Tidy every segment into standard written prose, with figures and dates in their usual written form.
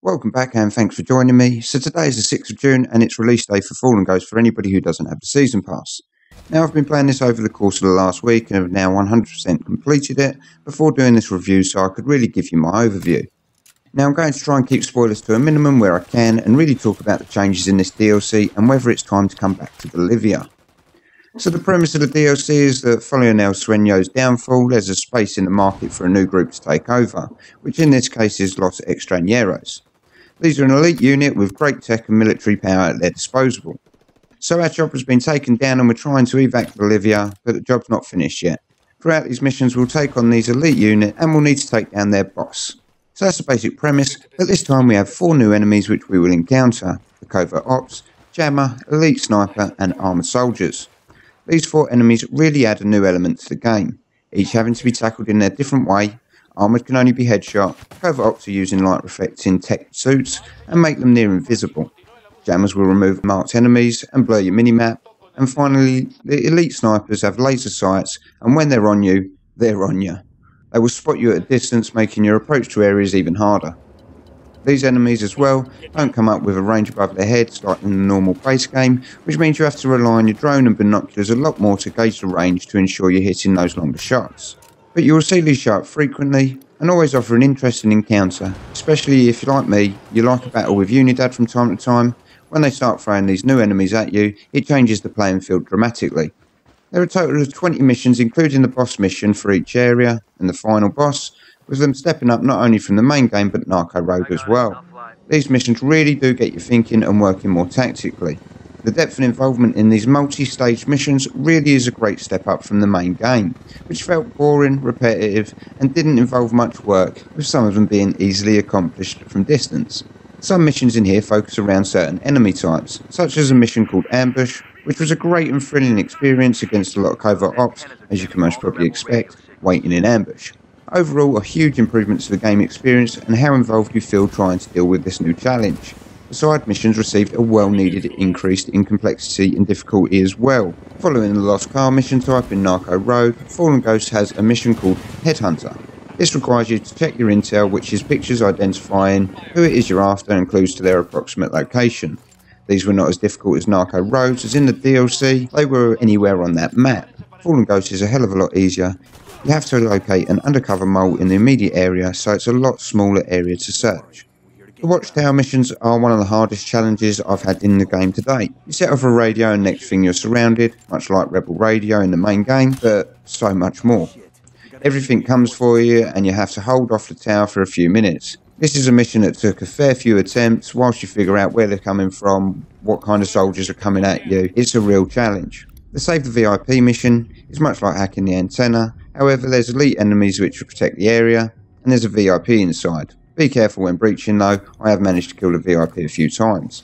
Welcome back and thanks for joining me. So today is the 6th of June and it's release day for Fallen Ghost for anybody who doesn't have the season pass. Now I've been playing this over the course of the last week and have now 100% completed it before doing this review so I could really give you my overview. Now I'm going to try and keep spoilers to a minimum where I can and really talk about the changes in this DLC and whether it's time to come back to Bolivia. So the premise of the DLC is that following El Sueño's downfall, there's a space in the market for a new group to take over, which in this case is Los Extranjeros. These are an elite unit with great tech and military power at their disposal. So our job has been taken down and we're trying to evac Bolivia, but the job's not finished yet. Throughout these missions we'll take on these elite unit and we'll need to take down their boss. So that's the basic premise, but this time we have 4 new enemies which we will encounter: the Covert Ops, Jammer, Elite Sniper and Armoured Soldiers. These 4 enemies really add a new element to the game, each having to be tackled in their different way. Armoured can only be headshot, Covert Ops are using light reflecting tech suits and make them near invisible. Jammers will remove marked enemies and blur your minimap. And finally, the Elite Snipers have laser sights and when they're on you, they're on you. They will spot you at a distance, making your approach to areas even harder. These enemies as well don't come up with a range above their heads like in the normal base game, which means you have to rely on your drone and binoculars a lot more to gauge the range to ensure you're hitting those longer shots. But you will see these show up frequently and always offer an interesting encounter, especially if, like me, you like a battle with Unidad from time to time. When they start throwing these new enemies at you, it changes the playing field dramatically. There are a total of 20 missions including the boss mission for each area and the final boss, with them stepping up not only from the main game but Narco Road as well. These missions really do get you thinking and working more tactically. The depth and involvement in these multi-stage missions really is a great step up from the main game, which felt boring, repetitive and didn't involve much work, with some of them being easily accomplished from distance. Some missions in here focus around certain enemy types, such as a mission called Ambush, which was a great and thrilling experience against a lot of Covert Ops, as you can most probably expect, waiting in ambush. Overall, a huge improvement to the game experience and how involved you feel trying to deal with this new challenge. The side missions received a well-needed increase in complexity and difficulty as well. Following the Lost Car mission type in Narco Road, Fallen Ghost has a mission called Headhunter. This requires you to check your intel, which is pictures identifying who it is you're after and clues to their approximate location. These were not as difficult as Narco Roads, as in the DLC they were anywhere on that map. Fallen Ghost is a hell of a lot easier. You have to locate an undercover mole in the immediate area, so it's a lot smaller area to search. The Watchtower missions are one of the hardest challenges I've had in the game to date. You set off a radio and next thing you're surrounded, much like Rebel Radio in the main game, but so much more. Everything comes for you and you have to hold off the tower for a few minutes. This is a mission that took a fair few attempts whilst you figure out where they're coming from, what kind of soldiers are coming at you. It's a real challenge. The Save the VIP mission is much like hacking the antenna, however there's elite enemies which will protect the area and there's a VIP inside. Be careful when breaching though, I have managed to kill the VIP a few times.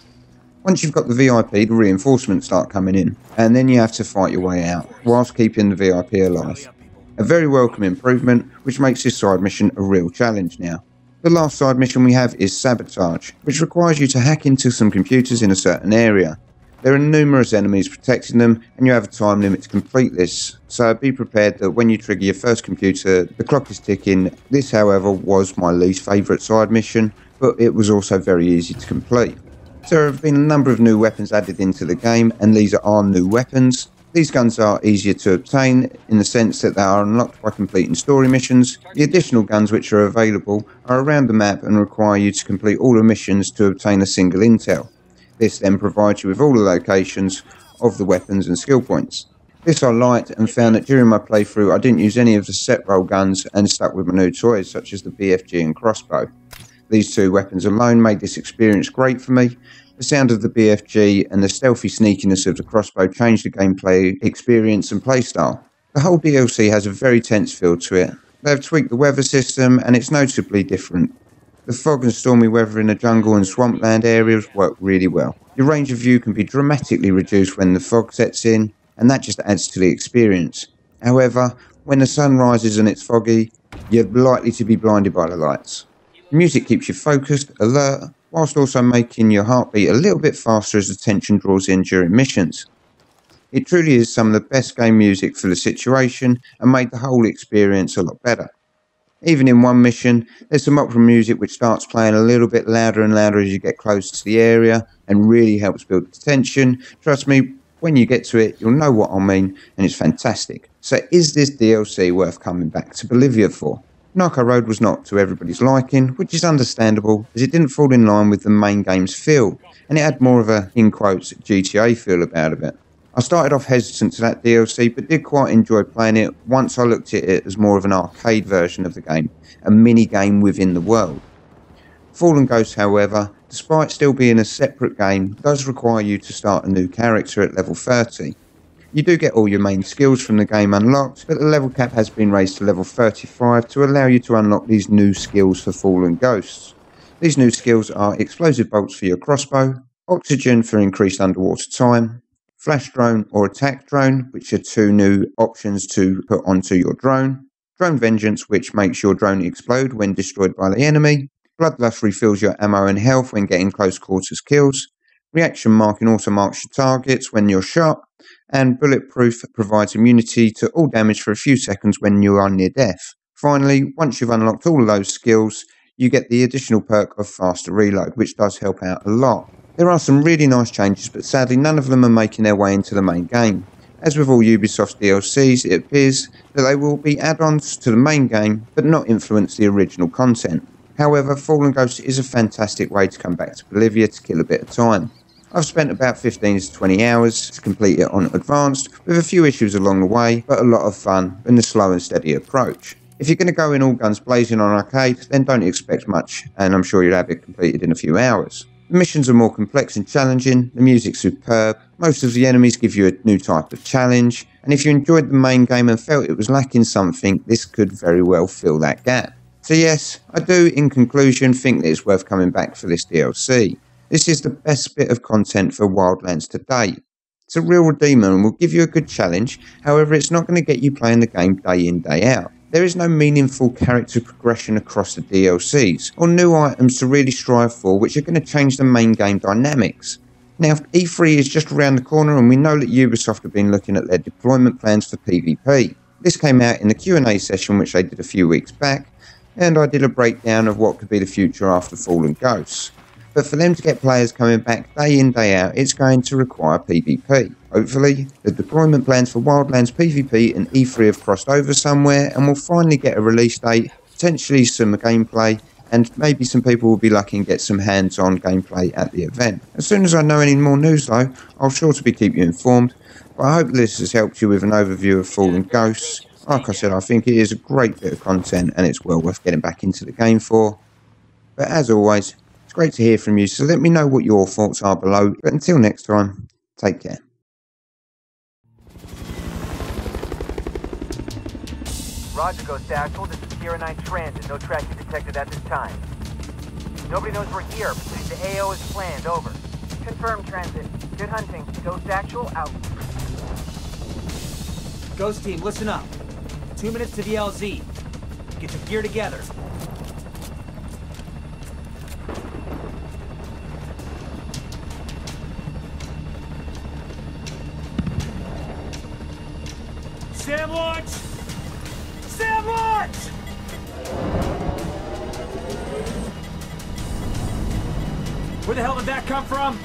Once you've got the VIP, the reinforcements start coming in, and then you have to fight your way out, whilst keeping the VIP alive. A very welcome improvement, which makes this side mission a real challenge now. The last side mission we have is Sabotage, which requires you to hack into some computers in a certain area. There are numerous enemies protecting them and you have a time limit to complete this, so be prepared that when you trigger your first computer the clock is ticking. This however was my least favourite side mission, but it was also very easy to complete. So there have been a number of new weapons added into the game and these are new weapons. These guns are easier to obtain in the sense that they are unlocked by completing story missions. The additional guns which are available are around the map and require you to complete all the missions to obtain a single intel. This then provides you with all the locations of the weapons and skill points. This I liked and found that during my playthrough I didn't use any of the set roll guns and stuck with my new toys such as the BFG and crossbow. These 2 weapons alone made this experience great for me. The sound of the BFG and the stealthy sneakiness of the crossbow changed the gameplay experience and playstyle. The whole DLC has a very tense feel to it. They have tweaked the weather system and it's noticeably different. The fog and stormy weather in the jungle and swampland areas work really well. Your range of view can be dramatically reduced when the fog sets in, and that just adds to the experience. However, when the sun rises and it's foggy, you're likely to be blinded by the lights. The music keeps you focused, alert, whilst also making your heartbeat a little bit faster as the tension draws in during missions. It truly is some of the best game music for the situation and made the whole experience a lot better. Even in one mission, there's some opera music which starts playing a little bit louder and louder as you get closer to the area and really helps build the tension. Trust me, when you get to it, you'll know what I mean, and it's fantastic. So is this DLC worth coming back to Bolivia for? Narco Road was not to everybody's liking, which is understandable, as it didn't fall in line with the main game's feel, and it had more of a, in quotes, GTA feel about it. I started off hesitant to that DLC, but did quite enjoy playing it once I looked at it as more of an arcade version of the game, a mini-game within the world. Fallen Ghost, however, despite still being a separate game, does require you to start a new character at level 30. You do get all your main skills from the game unlocked, but the level cap has been raised to level 35 to allow you to unlock these new skills for Fallen Ghosts. These new skills are explosive bolts for your crossbow, oxygen for increased underwater time, flash drone or attack drone, which are two new options to put onto your drone, drone vengeance, which makes your drone explode when destroyed by the enemy, bloodlust refills your ammo and health when getting close quarters kills, reaction marking auto marks your targets when you're shot, and bulletproof provides immunity to all damage for a few seconds when you are near death. Finally, once you've unlocked all of those skills, you get the additional perk of faster reload, which does help out a lot. There are some really nice changes, but sadly none of them are making their way into the main game. As with all Ubisoft's DLCs, it appears that they will be add-ons to the main game, but not influence the original content. However, Fallen Ghost is a fantastic way to come back to Bolivia to kill a bit of time. I've spent about 15 to 20 hours to complete it on Advanced, with a few issues along the way, but a lot of fun and a slow and steady approach. If you're going to go in all guns blazing on arcade, then don't expect much, and I'm sure you'll have it completed in a few hours. The missions are more complex and challenging, the music's superb, most of the enemies give you a new type of challenge, and if you enjoyed the main game and felt it was lacking something, this could very well fill that gap. So yes, I do, in conclusion, think that it's worth coming back for this DLC. This is the best bit of content for Wildlands to date. It's a real redeemer and will give you a good challenge, however it's not going to get you playing the game day in, day out. There is no meaningful character progression across the DLCs, or new items to really strive for which are going to change the main game dynamics. Now, E3 is just around the corner and we know that Ubisoft have been looking at their deployment plans for PvP. This came out in the Q&A session which they did a few weeks back, and I did a breakdown of what could be the future after Fallen Ghosts. But for them to get players coming back day in, day out, it's going to require PvP. Hopefully, the deployment plans for Wildlands PvP and E3 have crossed over somewhere and we'll finally get a release date, potentially some gameplay, and maybe some people will be lucky and get some hands-on gameplay at the event. As soon as I know any more news though, I'll sure to keep you informed, but I hope this has helped you with an overview of Fallen Ghosts. Like I said, I think it is a great bit of content and it's well worth getting back into the game for. But as always, it's great to hear from you, so let me know what your thoughts are below. But until next time, take care. Roger, Ghost Actual. This is Sierra 9 Transit. No tracking detected at this time. Nobody knows we're here. Proceed to AO as planned. Over. Confirmed, Transit. Good hunting. Ghost Actual, out. Ghost Team, listen up. 2 minutes to the LZ. Get your gear together. Sandwich! Sandwich! Where the hell did that come from?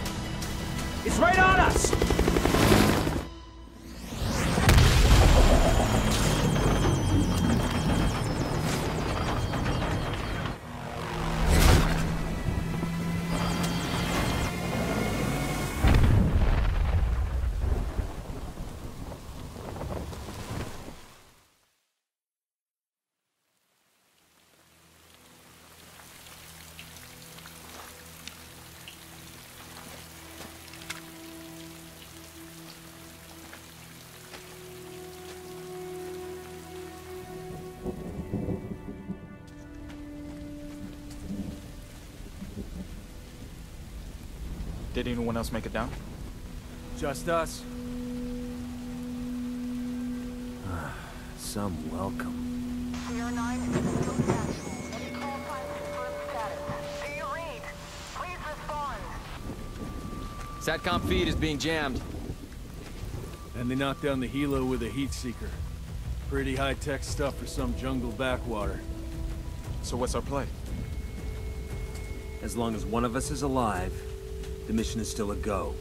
It's right on us! Did anyone else make it down? Just us. Some welcome. Sierra 9 is still actual. Any call signs confirmed status. Do you read? Please respond. Satcom feed is being jammed. And they knocked down the helo with a heat seeker. Pretty high-tech stuff for some jungle backwater. So what's our play? As long as one of us is alive, the mission is still a go.